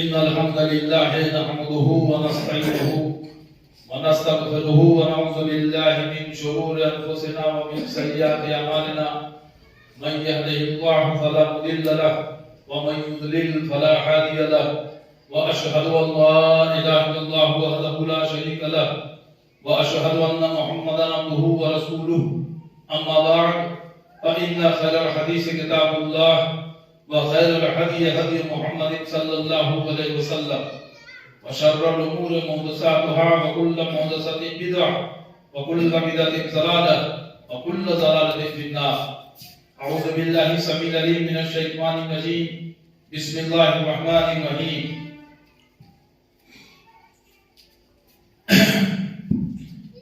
إن الحمد لله نحمده ونستعينه ونستغفره ونعوذ بالله من شرور أنفسنا ومن سيئات أعمالنا من يهده الله فلا مضل له ومن يضلل فلا هادي له وأشهد أن لا إله إلا الله وحده لا شريك له وأشهد أن محمدا عبده ورسوله أما بعد فإن خير الحديث كتاب الله وخير الهدي هدي محمد صلى الله عليه وسلم وشر الأمور محدثاتها وكل محدثة بدعة وكل بدعة ضلالة وكل ضلالة في النار. أعوذ بالله السميع العليم من الشيطان الرجيم. بسم الله الرحمن الرحيم.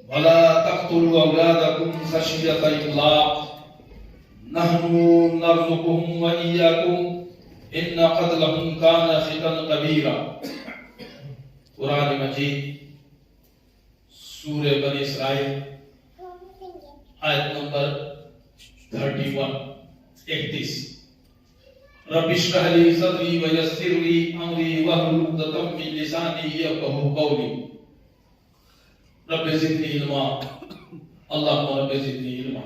ولا تقتلوا أولادكم خشية إملاق نحن نرزقهم وإياكم إن قتلهم كان خطأ كبيرا. قرآن مجید سورہ بنی اسرائیل آیت نمبر 31. رب اشرح لي صدري ويسر لي أمري واحلل عقدة من لساني يفقهوا قولي. رب زدنی علما. اللہم رب زدنی علما.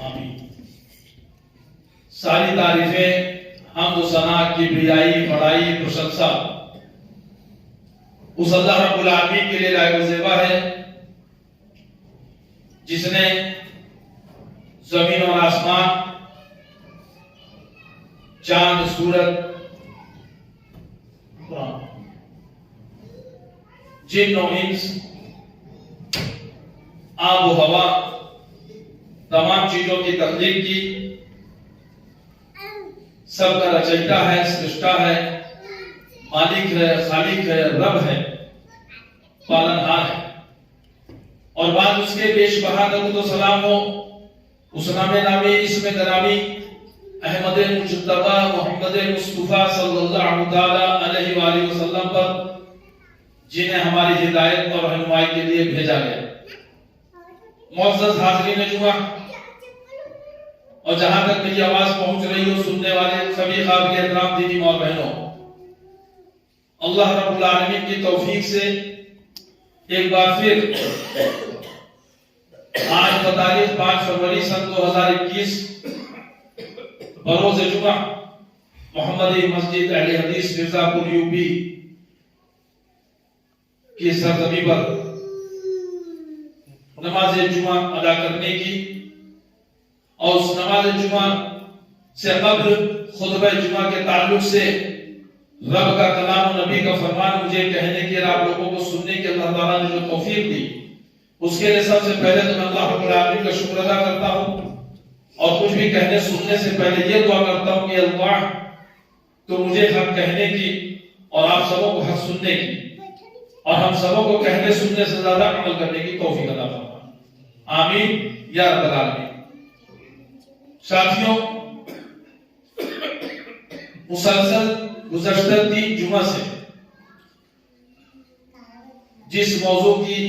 آمین. ساری تعریفیں حمد و ثنا کبریائی بڑائی پرشنسا اس اللہ رب العالمین کے لیے لائق و زیبا ہے جس نے زمین اور آسمان، چاند، سورج، جن و انس، آب و ہوا، تمام چیزوں کی تخلیق کی، سب کا رچیتا ہے، سرشٹا ہے، مالک ہے، خالق ہے، رب ہے، پالنہار ہے. اور بعد اس کے پیش بہا درود و سلام ہو اس نام نامی اسم گرامی احمد مجتبی محمد مصطفیٰ صلی اللہ علیہ وآلہ وسلم پر، جنہیں ہماری ہدایت اور رہنمائی کے لیے بھیجا گیا. معزز حاضرین جمعہ، اور جہاں تک میری آواز پہنچ رہی ہو سننے والے سبھی قابل احترام دینی ماں بہنوں، اللہ رب العالمین کی توفیق سے ایک بار پھر آج بتاریخ 5 فروری سن 2021 بروز جمعہ محمدی مسجد اہل حدیث مرزا پور یو پی کی سرزمین پر نماز جمعہ ادا کرنے کی، اور اس نماز جمعہ سے قبل خطبہ جمعہ کے تعلق سے رب کا کلام و نبی کا فرمان مجھے کہنے کی اور آپ لوگوں کو سننے کی اللہ تعالیٰ نے جو توفیق دی، اس کے لیے سب سے پہلے تو میں اللہ رب العالمین کا شکر ادا کرتا ہوں، اور کچھ بھی کہنے سننے سے پہلے یہ دعا کرتا ہوں کہ اللہ تو مجھے حق کہنے کی اور آپ سبوں کو حق سننے کی اور ہم سبوں کو کہنے سننے سے زیادہ عمل کرنے کی توفیق عطا فرما. آمین یا رب العالمین. ساتھیوں، مسلسل گزشتہ 3 جمعہ سے جس موضوع کی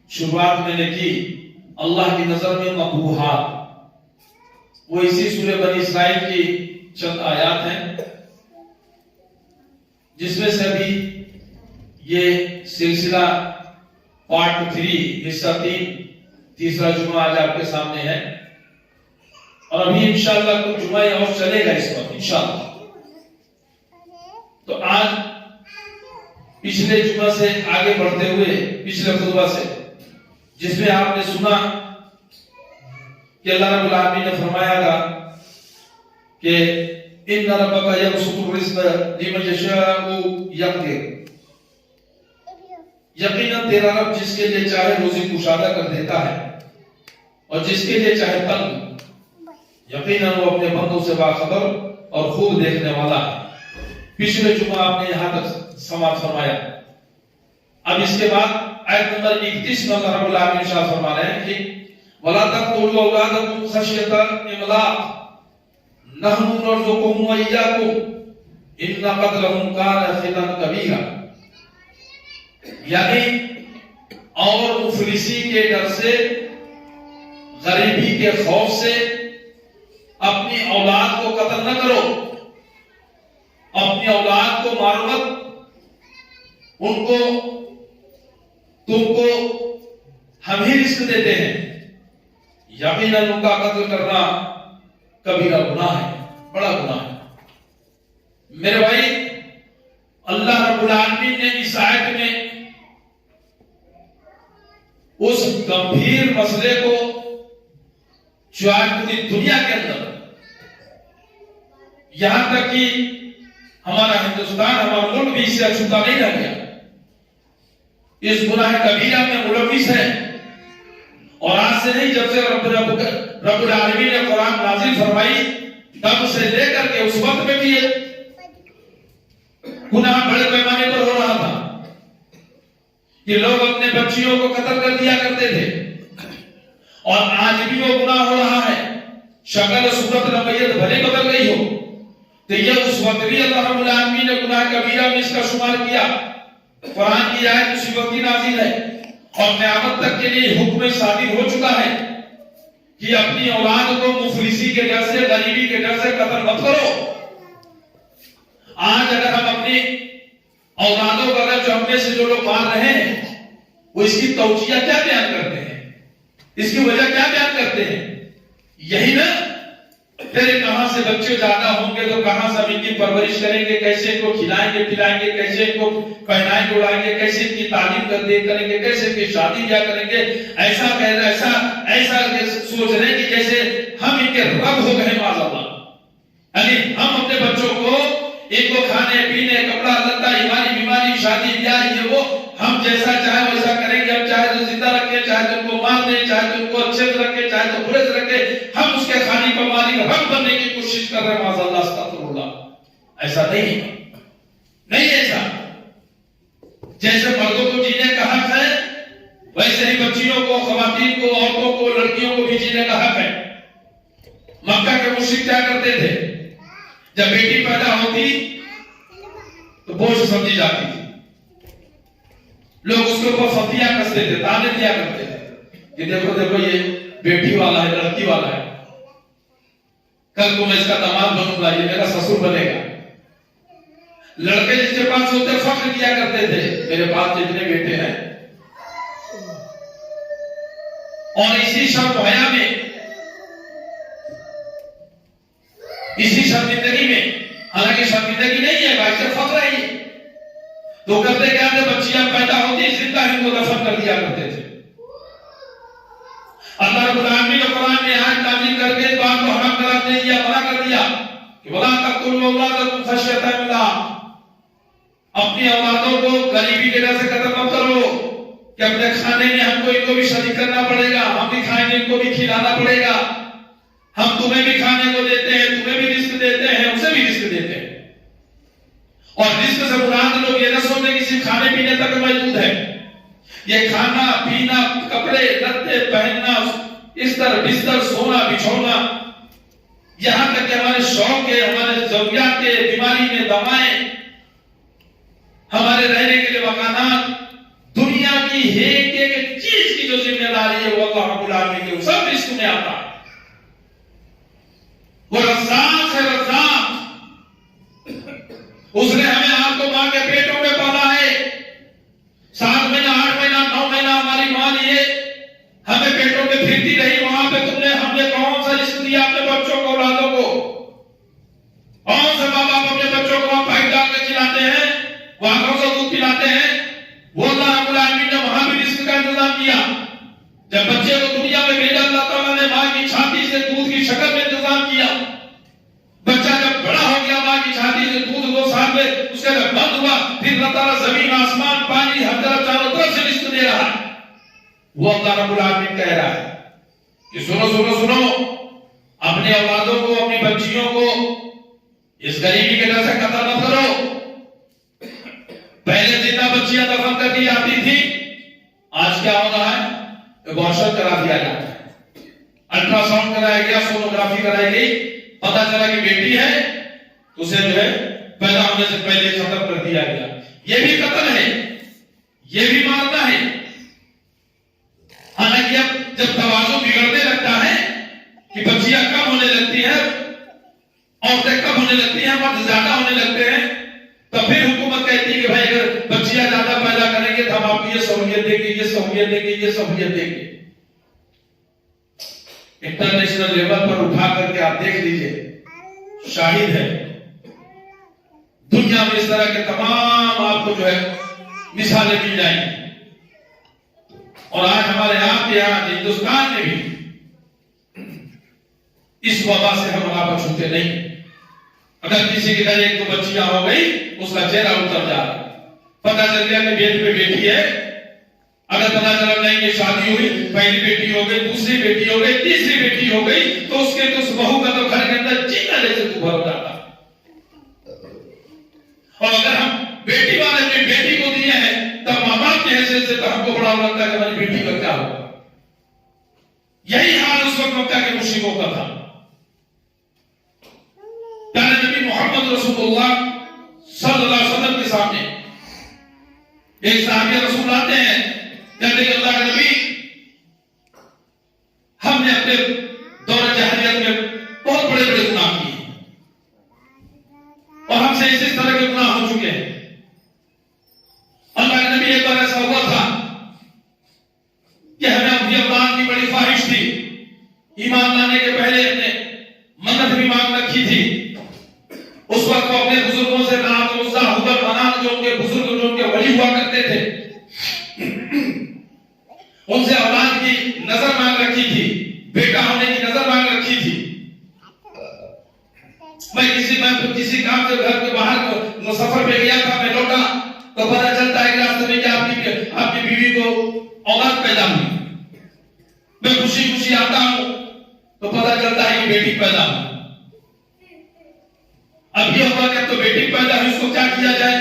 شروعات میں نے کی، اللہ کی نظر میں مقبوحات، وہ اسی سورہ بنی اسرائیل کی چند آیات ہیں، جس میں سے بھی یہ سلسلہ پارٹ 3 حصہ 3 تیسرا جمعہ آج آپ کے سامنے ہے، اور ابھی انشاءاللہ کچھ جمعہ اور چلے گا اس وقت انشاءاللہ. تو آج پچھلے جمعہ سے آگے بڑھتے ہوئے پچھلے خطبہ سے، جس میں آپ نے سنا کہ اللہ رب العالمین نے فرمایا تھا کہ ان ربک یبسط الرزق لمن یشاء ویقدر، یقیناً تیرا رب جس کے لیے چاہے روزی کشادہ کر دیتا ہے اور جس کے لیے چاہے تنگ. یقیناً وہ اپنے بندوں سے باخبر اور خوب دیکھنے والا ہے. پچھلے جمعہ آپ نے یہاں تک سماعت فرمایا. اب اس کے بعد آیت نمبر 31 میں اللہ رب العالمین ارشاد فرما رہے ہیں کہ وَلَا تَقْتُلُوا أَوْلَادَكُمْ خَشْيَةَ إِمْلَاقٍ نَحْنُ نَرْزُقُهُمْ وَإِيَّاكُمْ إِنَّ قَتْلَهُمْ كَانَ خِطًا كَبِيرًا. یعنی اور مفلسی کے ڈر سے، غریبی کے خوف سے اپنی اولاد کو قتل نہ کرو، اپنی اولاد کو مارو مت، ان کو تم کو ہم ہی رزق دیتے ہیں، یقیناً ان کا قتل کرنا کبیرہ گناہ ہے، بڑا گناہ ہے۔ میرے بھائی، اللہ رب العالمین نے اس آیت میں اس گمبھیر مسئلے کو جو آج پوری دنیا کے اندر، یہاں تک کہ ہمارا ہندوستان، ہمارا ملک بھی اس سے اچھوتا نہیں رہ گیا، اس گناہ کبیرہ میں ملوث ہے۔ اور آج سے نہیں، جب سے رب العالمین نے قرآن نازل فرمائی تب سے لے کر کے اس وقت میں بھی یہ گناہ بڑے پیمانے پر ہو رہا تھا کہ لوگ اپنے بچیوں کو قتل کر دیا کرتے تھے، اور آج بھی وہ گناہ ہو رہا ہے۔ شکل صورت نوعیت بھلے بدل گئی ہو تو یہ اس وقت بھی اللہ رب العالمین نے گناہ کبیرہ میں اس کا شمار کیا۔ قرآن کی آیت اسی وقت ہی نازل ہے اور قیامت تک کے لیے حکم صادر ہو چکا ہے کہ اپنی اولاد کو مفلسی کے ڈر سے، غریبی کے ڈر سے قتل مت کرو۔ آج اگر ہم اپنی اولادوں کو، اگر جو ہم میں سے جو لوگ مار رہے ہیں، وہ اس کی توجیہ کیا بیان کرتے ہیں، اس کی وجہ کیا بیان کرتے ہیں؟ یہی نا، پھر کہاں سے بچے زیادہ ہوں گے تو کہاں سے ان کی پرورش کریں گے، کیسے ان کو کھلائیں گے پلائیں گے، کیسے ان کو پہنائیں گے اڑائیں گے، کیسے ان کی تعلیم کریں گے، کیسے ان کی شادی بیاہ کریں گے۔ ایسا سوچ رہے ہیں کہ جیسے ہم ان کے رب ہو گئے، معاذ اللہ۔ یعنی ہم اپنے بچوں کو، ان کو کھانے پینے، کپڑا لتا، بیماری شادی بیاہ، یہ وہ ہم جیسا چاہے ویسا کریں گے۔ ہم چاہے تو زندہ رکھیں، چاہے تو ان کو مار دیں، چاہے تو ان کو اچھے سے رکھیں، چاہے تو برے سے رکھیں، ہم اس کے خالق و مالک رب بننے کی کوشش کر رہے ہیں، معاذ اللہ، استغفر اللہ۔ ایسا نہیں ایسا۔ جیسے مردوں کو جینے کا حق ہے، ویسے ہی بچیوں کو، خواتین کو، عورتوں کو، لڑکیوں کو بھی جینے کا حق ہے۔ مکہ کے مشرک کیا کرتے تھے؟ جب بیٹی پیدا ہوتی تو بوجھ سمجھی جاتی تھی، لوگ اس کے اوپر فتیہ کستے تھے، تانے دیا کرتے تھے کہ دیکھو دیکھو یہ بیٹی والا ہے، لڑکی والا ہے، کل کو میں اس کا داماد بنوں گا، یہ میرا سسر بنے گا۔ لڑکے جس کے پاس ہوتے فخر کیا کرتے تھے، میرے پاس جتنے بیٹے ہیں۔ اور اسی شرمحیا میں، اسی شرمندگی میں، حالانکہ شرمندگی نہیں ہے، باعث فخر ہے یہ، تو کرتے کیا تھے؟ بچیاں پیدا ہوتی زندہ ان کو دفن کر دیا کرتے تھے۔ اللہ رب العالمین نے قرآن میں آیت نازل کر کے بات کو حرام قرار دے دیا، منع کر دیا کہ وَلَا تَقْتُلُوا أَوْلَادَكُمْ خَشْيَةَ إِمْلَاقٍ، اپنی اولادوں کو غریبی کی وجہ سے قتل مت کرو کہ اپنے کھانے میں ہم کو ان کو بھی شریک کرنا پڑے گا، ہم بھی کھائیں گے، ان کو بھی کھلانا پڑے گا، ہم تمہیں بھی کھانے کو دیتے ہیں، تمہیں بھی رزق دیتے ہیں، اسے بھی رزق دیتے ہیں۔ اور رزق سے مراد لوگ یہ نہ سوچیں کہ صرف کھانے پینے تک موجود ہے، یہ کھانا پینا، کپڑے لتے پہننا، استر بستر، سونا بچھونا، یہاں تک کہ ہمارے شوق کے، ہمارے ضروریات کے، بیماری میں دوائیں، ہمارے رہنے کے لیے مکانات، دنیا کی ایک ایک چیز کی جو ذمہ داری ہے وہ اللہ رب العالمین کے سب رزق میں آتا ہے۔ وہ رزاق ہے، رزاق، اس نے ہمیں آپ کو ماں کے پیٹوں میں پالا ہے، 7 مہینہ 8 مہینہ 9 مہینہ ہماری ماں لیے ہمیں پیٹوں میں پھرتی رہی، وہاں پہ ہم نے کون سا رزق دیا اپنے بچوں کو، اولادوں کو؟ کون سے ماں باپ اپنے بچوں کو وہاں پائپ ڈال کے کھلاتے ہیں، وہاں کون سا دودھ پلاتے ہیں؟ وہ اللہ رب العالمین نے وہاں بھی رزق کا انتظام کیا۔ جب بچے کو دنیا میں بھیجا، اللہ تعالیٰ نے ماں کی چھاتی سے دودھ کی شکل میں انتظام کیا۔ بچہ جب بڑا ہو گیا، ماں کی چھاتی سے دودھ 2 سال میں اس کا جب بند ہوا، پھر اللہ تعالیٰ زمین آسمان پانی ہر طرف چاروں طرف سے رزق دے رہا ہے۔ وہ اللہ رب العالمین کہہ رہا ہے کہ سنو سنو سنو، اپنے اولادوں کو، اپنی بچیوں کو اس غریبی کے ڈر سے قتل مت کرو۔ پہلے زندہ بچیاں دفن کر دی جاتی تھی، آج کیا ہو رہا ہے؟ ابورشن کرا دیا جاتا ہے، الٹرا ساؤنڈ کرایا گیا، سونوگرافی کرائی گئی، پتا چلا کہ بیٹی ہے، اسے جو ہے پیدا ہونے سے پہلے ختم کر دیا گیا۔ یہ بھی قتل ہے، یہ بھی مارنا ہے۔ حالانکہ اب جب توازن بگڑنے لگتا ہے کہ بچیاں کم ہونے لگتی ہیں، عورتیں کم ہونے لگتی ہیں، مرد زیادہ ہونے لگتے ہیں، سہولیت دیں گے، یہ سہولیت دیں گے. انٹرنیشنل لیول پر اٹھا کر کے آپ دیکھ لیجئے، شاہد ہے دنیا میں اس طرح کے تمام آپ کو جو ہے مثالیں مل جائیں گی. اور آج ہمارے آپ کے یہاں ہندوستان میں بھی اس وبا سے ہم وہاں پر چھوٹے نہیں. اگر کسی کے گھر ایک دو بچیاں ہو گئی، اس کا چہرہ اتر جا رہا، پتہ چل گیا کہ بیٹی پہ بیٹی ہے. اگر پتہ چلا نہیں کہ شادی ہوئی، پہلی بیٹی ہو گئی، دوسری بیٹی ہو گئی، تیسری بیٹی ہو گئی، تو اس کے تو اس بہو کا تو گھر کے اندر چینا جیسے تو بھر جاتا. اور اگر ہم بیٹی والے اپنی بیٹی کو دیے ہیں تب ماں باپ کی حیثیت سے تو ہم کو بڑا لگتا ہے کہ ہماری بیٹی کا کیا ہوگا. یہی حال اس وقت مکہ کے مشرکوں کا تھا. پیارے نبی محمد رسول اللہ صلی اللہ علیہ وسلم کے سامنے ایک صحابی رسول آتے ہیں، کہتے ہیں اللہ کے نبی، ہم نے اپنے دور جاہلیت میں بہت بڑے بڑے گناہ کیے اور ہم سے اس طرح کے گناہ ہو چکے ہیں. اللہ کے نبی ایک بار ایسا ہوا تھا کہ ہمیں اپنی اولاد کی بڑی خواہش تھی، ایمان لانے کے پہلے ہم نے منت بھی مانگ رکھی تھی. اس وقت وہ اپنے بزرگوں سے لات و عزا حبل منات جو ان کے بزرگ جو ان کے ولی ہوا کرتے تھے ان سے اولاد کی نظر مانگ رکھی تھی، بیٹا ہونے کی نظر مانگ رکھی تھی. میں کسی کام سے گھر کے باہر سفر پہ گیا تھا، میں لوٹا تو پتہ چلتا ہے کہ راستے میں کہ آپ کی بیوی کو اولاد پیدا ہوئی. میں خوشی خوشی آتا ہوں تو پتہ چلتا ہے کہ بیٹی پیدا ہوئی. اب یہ ہوا کہ تو بیٹی پیدا ہوئی، اس کو کیا کیا جائے؟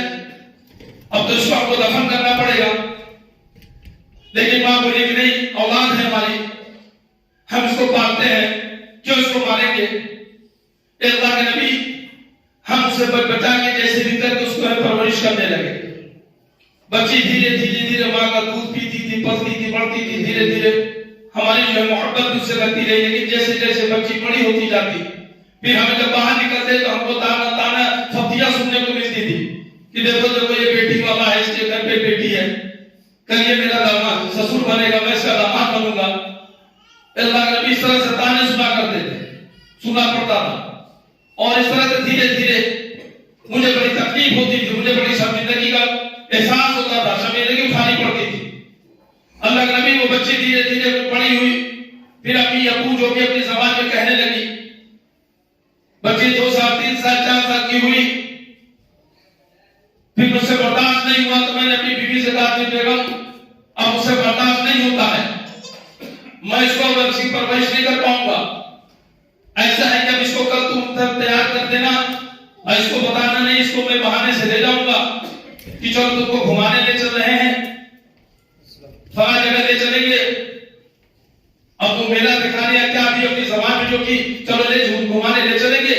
اب تو اس کو آپ کو دفن کرنا پڑے گا. لیکن ماں بولی کہ نہیں، اولاد ہے ہماری، ہم اس کو پالتے ہیں، کیوں اس کو ماریں گے؟ اللہ کے نبی ہم اسے بچا کے جیسے بھی کر کے اس کو پرورش کرنے لگے. بچی دھیرے دھیرے ماں کا دودھ پیتی تھی، پلتی تھی، بڑھتی تھی. دھیرے دھیرے ہماری جو ہے محبت اس سے لگتی رہی. لیکن جیسے جیسے بچی بڑی ہوتی جاتی، پھر ہم جب باہر نکلتے تو ہم کو تانا فتیا سننے کو ملتی تھی کہ دیکھو دیکھو یہ بیٹی والا ہے، اس کے گھر پہ بیٹی ہے، کل یہ میرا داماد سسر بنے گا، میں اس کا داماد بنوں گا. اللہ کے نبی اس طرح سے تانے سنا کرتے تھے، سنا پڑتا تھا. اور اس طرح سے دھیرے دھیرے مجھے بڑی تکلیف ہوتی تھی، مجھے بڑی شرمندگی کا احساس ہوتا تھا، شرمندگی اٹھانی پڑتی تھی. اللہ کے نبی وہ بچی دھیرے دھیرے بڑی ہوئی، پھر امی ابو جو بھی اپنی زبان میں کہنے لگی. بچی 2 سال 3 سال 4 سال کی ہوئی، پھر مجھ سے برداشت نہیں ہوا تو میں نے اپنی بیوی سے کہا کہ بیگم اب مجھ سے برداشت نہیں ہوتا ہے، میں اس کو اچھی پرورش نہیں کر پاؤں گا. ایسا ہے کہ اب اس کو کل تم تیار کر دینا، اور اس کو بتانا نہیں، اس کو میں بہانے سے لے جاؤں گا کہ چلو تم کو گھمانے لے چل رہے ہیں، فلاں جگہ لے چلیں گے. اب وہ میلہ دکھانے یا کیا بھی اپنی زبان میں جو کہ چلو لے گھمانے لے چلیں گے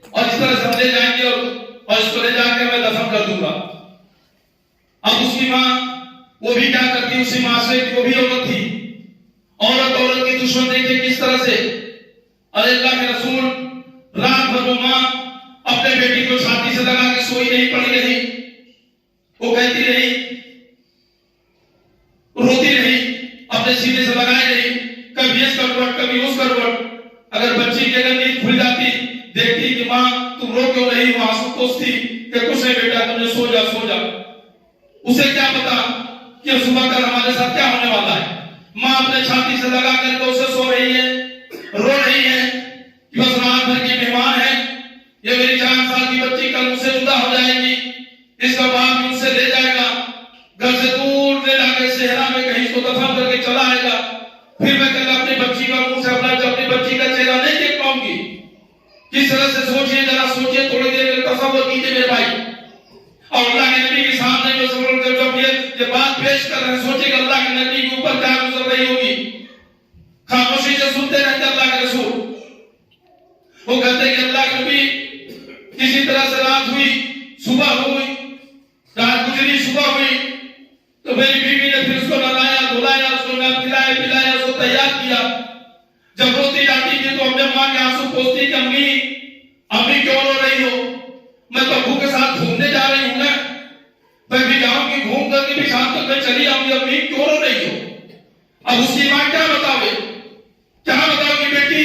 اور اس طرح سب لے جائیں گے اور اس کو لے جا کے میں دفن کر دوں گا. اب اس کی ماں وہ بھی کیا کرتی، اسی معاشرے کی وہ بھی عورت تھی. عورت کی دشمن دیکھے کس طرح سے. اللہ کے رسول رات بھر وہ ماں اپنے بیٹی کو چھاتی سے لگا کے سوئی نہیں، پڑی رہی، وہ کہتی رہی، روتی رہی، اپنے سینے سے لگائے رہی، کبھی اس کروٹ کبھی اس کروٹ. اگر بچی کی اگر نیند کھل جاتی، دیکھتی کہ ماں تم رو کیوں رہی ہو، آنسو پوچھتی کہ کچھ نہیں بیٹا، تم نے سو جا سو جا. اسے کیا پتا کہ صبح کل ہمارے ساتھ کیا ہونے والا ہے. ماں اپنے چھاتی سے لگا کر کے اسے سو رہی ہے، رو رہی ہے کہ بس رات بھر کی مہمان ہے، یہ میری 4 سال کی بچی کل مجھ سے جدا ہو جائے گی، اس کا باپ مجھ سے لے جائے گا، گھر سے دور لے جا کے صحرا میں کہیں اس کو دفن کر کے چلا آئے گا. پھر میں کل اپنی بچی کا منہ سے اپنی بچی کا چہرہ نہیں دیکھ پاؤں گی. کس طرح سے سوچئے، ذرا سوچئے، تھوڑی دیر میں تصور کیجئے میرے بھائی. اور اللہ کے نبی کے سامنے جو جب یہ بات پیش کر رہے ہیں، سوچئے کہ اللہ کے نبی کے اوپر کیا گزر رہی ہوگی. خاموشی سے سنتے رہتے اللہ کے رسول. وہ کہتے ہیں کہ اللہ کے نبی کسی طرح سے رات ہوئی، صبح ہوئی، رات گزری، صبح ہوئی تو میری بیوی نے پھر اس کو نہلایا دھلایا، اس کو کھلایا پلایا، اس کو تیار کیا. جب روتی جاتی تھی تو اپنے ماں کے آنسو پوچھتی کہ امی کیوں رو رہی ہو؟ میں تو ابو کے ساتھ گھومنے جا رہی ہوں نا، میں بھی جاؤں گی، گھوم کر کے بھی شام تک میں چلی آؤں گی، امی کیوں رو رہی ہو؟ اب اس کی ماں کیا بتاوے، کیا بتاؤ کہ بیٹی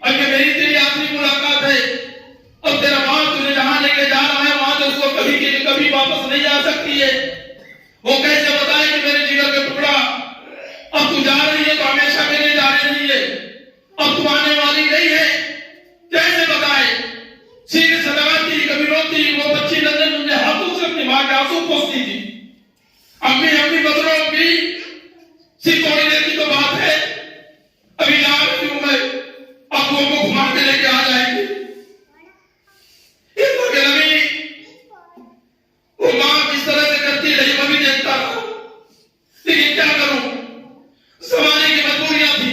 اب یہ میری تیری آخری ملاقات ہے، اب تیرا ماں تجھے جہاں لے کے جا رہا ہے وہاں تو اس کو کبھی کے لیے کبھی واپس نہیں آ سکتی ہے۔ وہ کیسے بتائے کہ میرے جگر کا ٹکڑا اب تو جا رہی ہے تو ہمیشہ کے لیے جا رہی ہے، اب تو آنے والی نہیں ہے، کیسے بتائے؟ سینے سے لگاتی کبھی روتی، وہ بچی لندن مجھے ہاتھوں سے اپنی ماں کے آنسو پوچھتی تھی، امی بدرو امی صرف تھوڑی دیر کی تو بات ہے، ابھی جا رہی ہوں میں، ابو کو گھما کے لے کے آ جائیں گی۔ وہ ماں کس طرح سے کرتی رہی میں بھی دیکھتا تھا، لیکن کیا کروں، زمانے کی مجبوریاں تھی،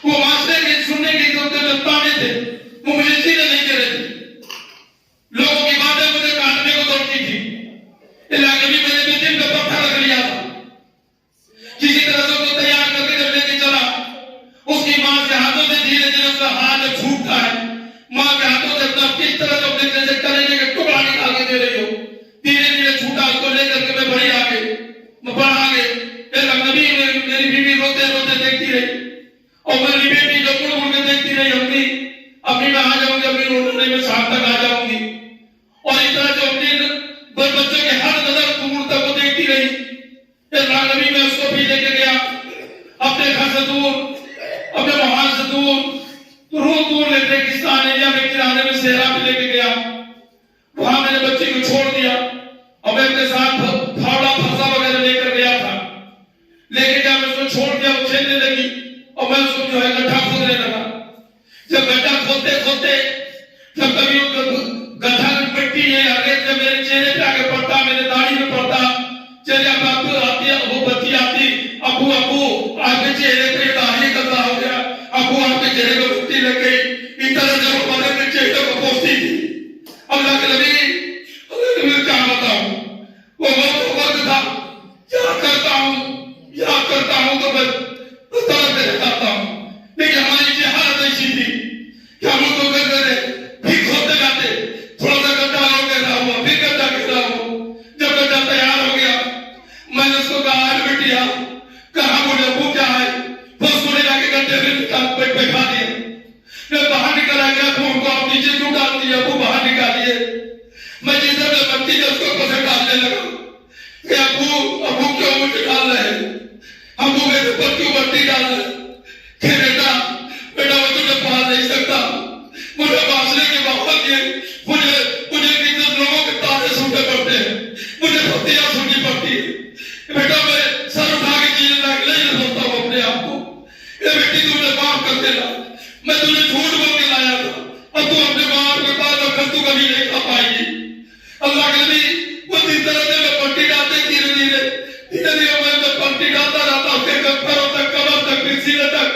وہ معاشرے کے سننے کے جو تانے تھے وہ مجھے سیدھے نہیں دے رہے تھے، لوگوں کی باتیں مجھے کاٹنے کو دوڑتی تھی، علاقے میں میں نے دن کا پتھر رکھ لیا تھا، کسی طرح سے اس کو تیار کر کے جب لے کے چلا، اس کی ماں کے ہاتھوں سے دھیرے دھیرے اس کا ہاتھ چھوٹتا ہے، ماں کے ہاتھوں سے اپنا کس طرح سے اپنے جیسے کلیجے کا ٹکڑا نکال کے دے رہی ہو، دھیرے دھیرے چھوٹا، اس کو لے کر کے میں بڑی آگے بڑھا گے، نبی میری بیوی روتے روتے دیکھتی رہی، اور میری بیٹی جو مڑ مڑ کے دیکھتی رہی، امی میں آ جاؤں گی، امی رونے میں شام تک آ جاؤں گی، اور اس طرح جو اپنی بچوں کے ہر نظر دور تک وہ دیکھتی رہی، نبی میں اس کو بھی لے کے گیا اپنے گھر سے دور، اپنے محل سے دور لے ریگستان ایریا میں کرانے میں صحرا میں لے کے گیا، وہاں میں نے بچی کو چھوڑ دیا، اور میں اپنے ساتھ پھاوڑا پھرسا وغیرہ لے کر گیا تھا، لے کے گیا، میں اس کو چھوڑ دیا، وہ کھیلنے لگی، اور میں اس کو جو ہے گڈھا کھودنے لگا، جب گڈھا کھودتے کھودتے جب کبھی گڈھا کی مٹی ہے آگے جب میرے چہرے پہ آگے پڑتا، میرے داڑھی میں پڑتا، چہرے پہ آتی ہے، وہ بچی آتی، ابو آپ کے چہرے پہ داڑھی گندا ہو گیا، ابو آپ کے چہرے کو مٹی لگ گئی، اس طرح سے وہ ہمارے چہرے کو پوچھتی تھی۔ اللہ کے نبی کیا بتاؤں، وہ وقت تھا، یاد کرتا ہوں تو میں طرف سے جاتا ہوں، لیکن ہماری جہالت ایسی تھی کہ ہم لوگ کو کرتے تھے، پھر کھودتے جاتے، تھوڑا سا گڈھا ہو گیا ہوا، پھر گڈھا گرا ہوا، جب گڈھا تیار ہو گیا، میں نے اس کو کہا آج بیٹیا کہاں بولے ابو کیا ہے، بس کو لے جا کے گڈھے میں نکال پیٹ پہ کھا دیا، میں باہر نکل آ گیا، ابو ہم کو آپ نیچے کیوں ڈال دیا، ابو باہر نکالیے، میں جس طرح مٹی نے اس کو پسے ڈالنے لگا کہ ابو کیوں مجھے ڈال رہے ہیں، ابو میرے پر کیوں مٹی ڈال رہے ہیں، کہ بیٹا میں تجھے پال نہیں سکتا، مجھے معاشرے کے ماحول کے مجھے کتنے لوگوں کے تانے سننے پڑتے ہیں، مجھے پتیاں سننی پڑتی ہے، بیٹا میں سر اٹھا کے جینے لائق نہیں سمجھتا ہوں اپنے آپ کو، اے بیٹی تم نے معاف کر دینا، میں تجھے جھوٹ بول کے لایا تھا، اب تو اپنے ماں کے پاس رکھ تو کبھی نہیں کھا پائے گی۔ اللہ کے نبی وہ جس طرح سے میں پٹی ڈالتے دھیرے دھیرے میں پٹی ڈالتا رہتا، پھر پیروں تک، کمر تک، پھر سینے تک،